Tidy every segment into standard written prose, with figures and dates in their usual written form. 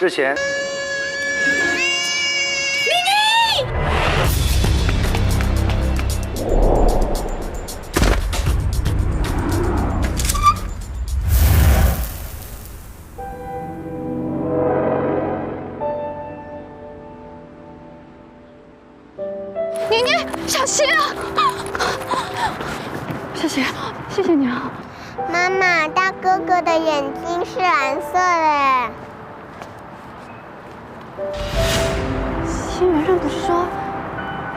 之前。妮妮，小心啊！小心，谢谢你啊。妈妈，大哥哥的眼睛是蓝色的。新闻上不是说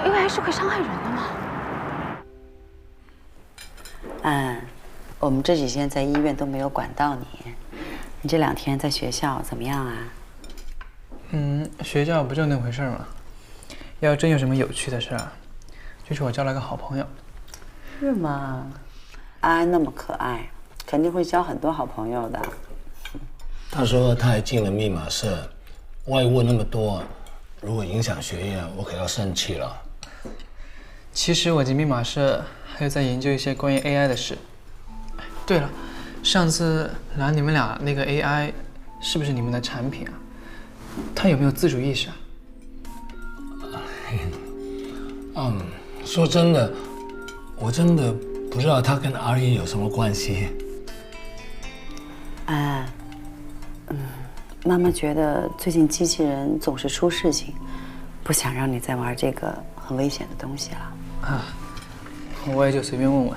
AI 是会伤害人的吗？我们这几天在医院都没有管到你，你这2天在学校怎么样啊？学校不就那回事吗？要真有什么有趣的事儿，就是我交了个好朋友。是吗？安安那么可爱，肯定会交很多好朋友的。他说他还进了密码社，外物那么多，如果影响学业，我可要生气了。其实我进密码社还有在研究一些关于 AI 的事。对了，上次来你们俩那个 AI 是不是你们的产品啊？它有没有自主意识啊？说真的，我真的不知道他跟阿姨有什么关系。妈妈觉得最近机器人总是出事情，不想让你再玩这个很危险的东西了。我也就随便问问。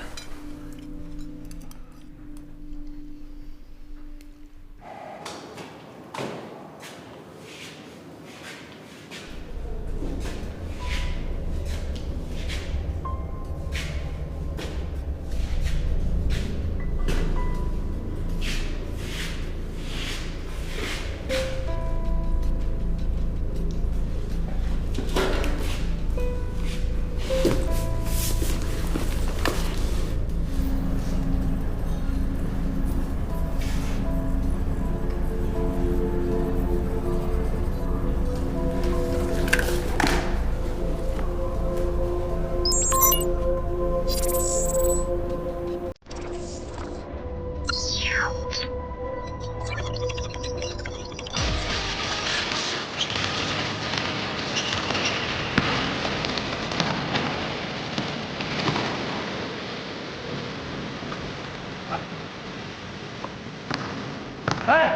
哎，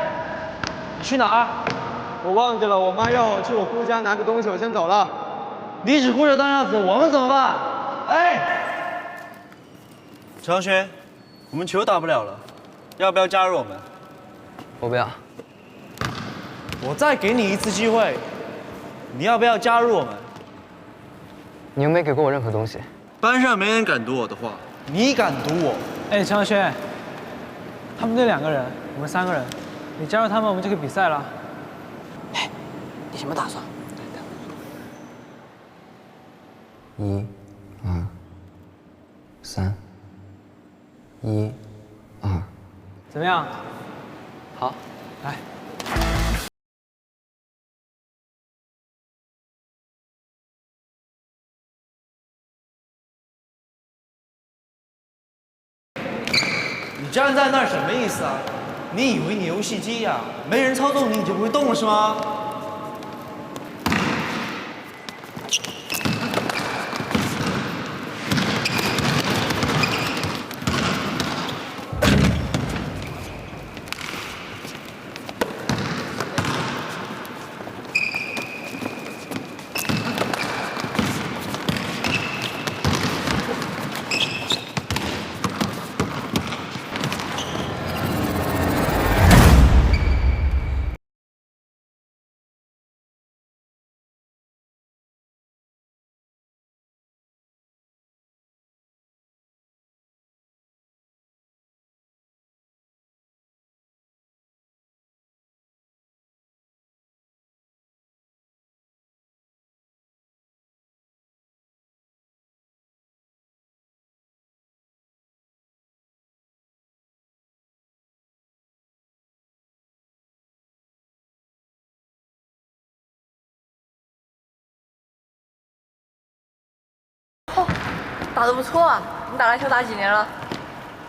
你去哪儿？我忘记了，我妈让我去我姑家拿个东西，我先走了。你只顾着当鸭子，我们怎么办？哎，陈浩轩，我们球打不了了，要不要加入我们？我不要。我再给你一次机会，你要不要加入我们？你又没给过我任何东西。班上没人敢堵我的话，你敢堵我？哎，陈浩轩，他们那2个人，我们3个人，你加入他们，我们就可以比赛了。哎，你什么打算？1、2、3，1、2。怎么样？好，来。你站在那儿什么意思啊？你以为你游戏机呀？没人操纵你，你就不会动了是吗？打得不错啊！你打篮球打几年了？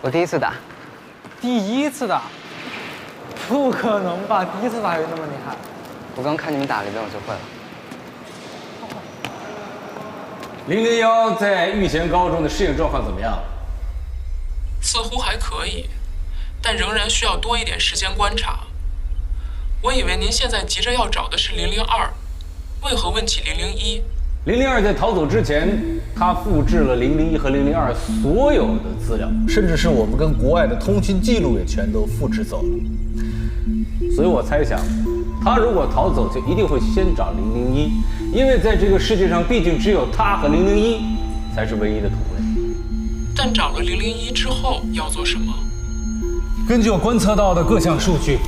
我第1次打。第1次打？不可能吧！第1次打有那么厉害？我刚看你们打了一遍，我就会了。 001在玉贤高中的适应状况怎么样？似乎还可以，但仍然需要多一点时间观察。我以为您现在急着要找的是002，为何问起001？002在逃走之前，他复制了001和002所有的资料，甚至是我们跟国外的通讯记录也全都复制走了。所以我猜想，他如果逃走，就一定会先找001，因为在这个世界上，毕竟只有他和001才是唯一的同类。但找了001之后要做什么？根据我观测到的各项数据，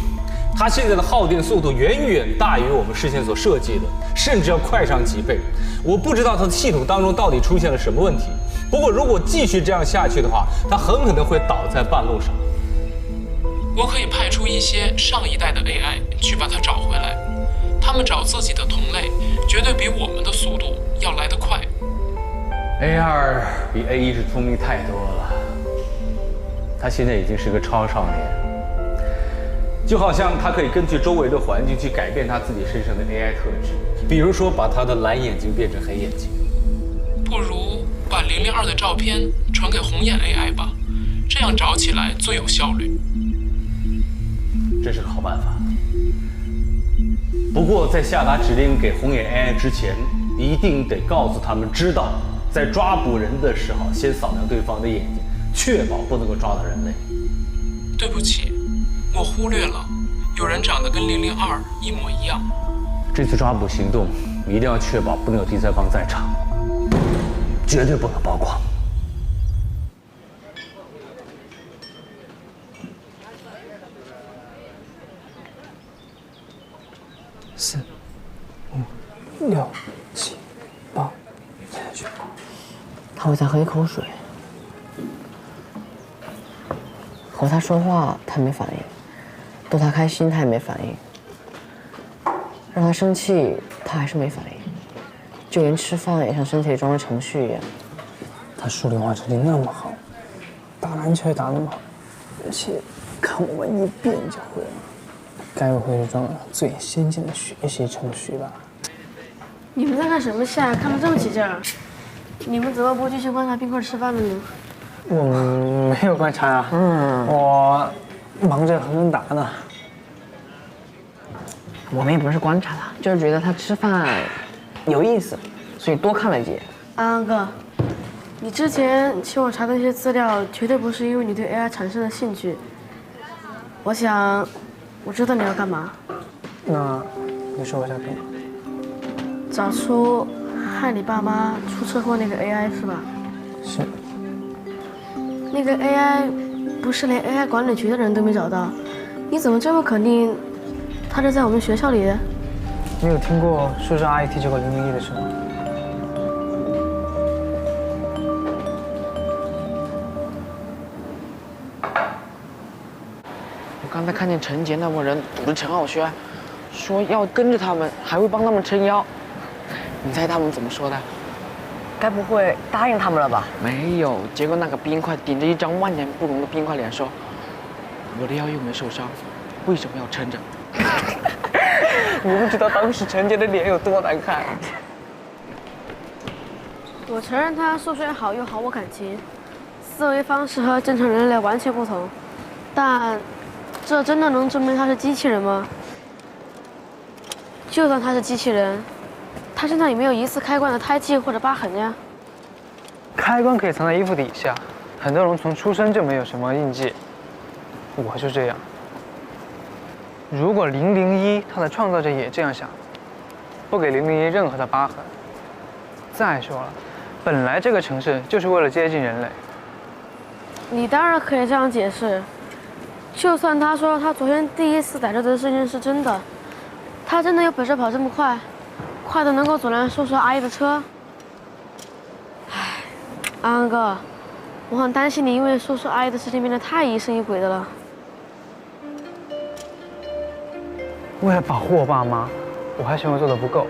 它现在的耗电速度远远大于我们事先所设计的，甚至要快上几倍。我不知道它的系统当中到底出现了什么问题。不过如果继续这样下去的话，它很可能会倒在半路上。我可以派出一些上一代的 AI 去把它找回来，他们找自己的同类，绝对比我们的速度要来得快。A2比 A1是聪明太多了，他现在已经是个超少年，就好像他可以根据周围的环境去改变他自己身上的 AI 特质，比如说把他的蓝眼睛变成黑眼睛。不如把002的照片传给红眼 AI 吧，这样找起来最有效率。这是个好办法。不过在下达指令给红眼 AI 之前，一定得告诉他们知道，在抓捕人的时候先扫描对方的眼睛，确保不能够抓到人类。对不起，我忽略了，有人长得跟002一模一样。这次抓捕行动一定要确保不能有第三方在场，绝对不能曝光。4、5、6、7、8，再下去。他会再喝一口水。和他说话，他没反应；逗他开心，他也没反应；让他生气，他还是没反应。就连吃饭也像身体里装了程序一样。他数理化成绩那么好，打篮球也打那么好，而且看我们一遍就会了。该不会是装了最先进的学习程序吧？你们在看什么戏啊？看得这么起劲儿？你们怎么不继续观察冰块吃饭了呢？我没有观察啊，我忙着和人打呢。我们也不是观察他，就是觉得他吃饭有意思，所以多看了几眼。安安哥，你之前请我查的那些资料，绝对不是因为你对 AI 产生了兴趣。我想，我知道你要干嘛。那你说我想干嘛？找出害你爸妈出车祸那个 AI 是吧？是。那个 AI 不是连 AI 管理局的人都没找到，你怎么这么肯定他是在我们学校里的？你有听过叔叔阿姨提起过001的事吗？我刚才看见陈杰那帮人堵着陈浩轩，说要跟着他们，还会帮他们撑腰。你猜他们怎么说的？该不会答应他们了吧？没有，结果那个冰块顶着一张万年不容的冰块脸说：“我的腰又没受伤，为什么要撑着？”你不知道当时陈杰的脸有多难看。我承认他数学好又毫无感情，思维方式和正常人类完全不同，但这真的能证明他是机器人吗？就算他是机器人，他身上有没有疑似开关的胎记或者疤痕呀？开关可以藏在衣服底下，很多人从出生就没有什么印记，我就这样。如果001它的创造者也这样想，不给001任何的疤痕。再说了，本来这个城市就是为了接近人类。你当然可以这样解释，就算他说他昨天第一次逮着的事情是真的，他真的有本事跑这么快，快的能够阻拦叔叔阿姨的车。唉，安安哥，我很担心你因为叔叔阿姨的事情变得太疑神疑鬼的了。为了保护我爸妈，我还嫌我做的不够。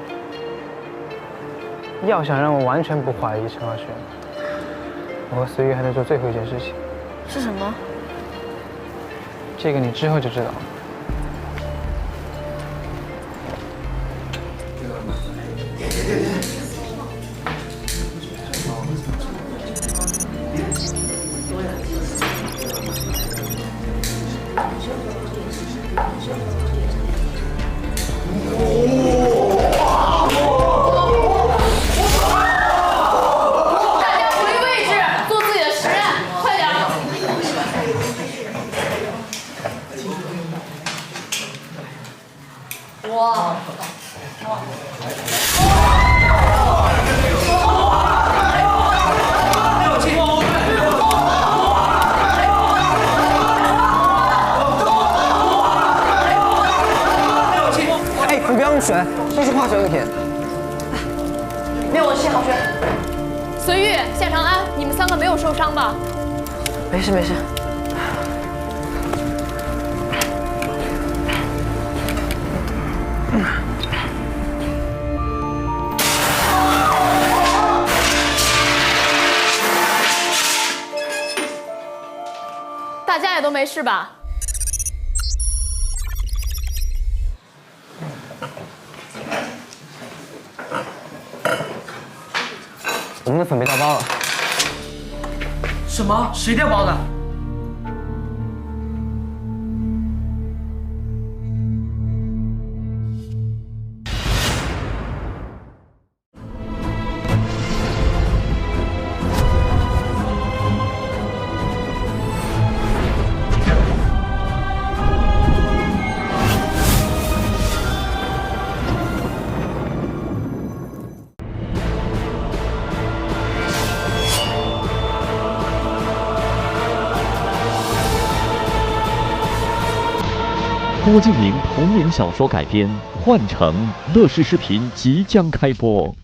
要想让我完全不怀疑陈浩轩，我和随玉还得做最后一件事情。是什么？这个你之后就知道了。你不要用水，这是化学物品。灭火器好学。随玉、夏长安，你们3个没有受伤吧？没事没事。大家也都没事吧？我们的粉被调包了。什么？谁调包的？郭敬明同名小说改编《幻城》，乐视视频即将开播。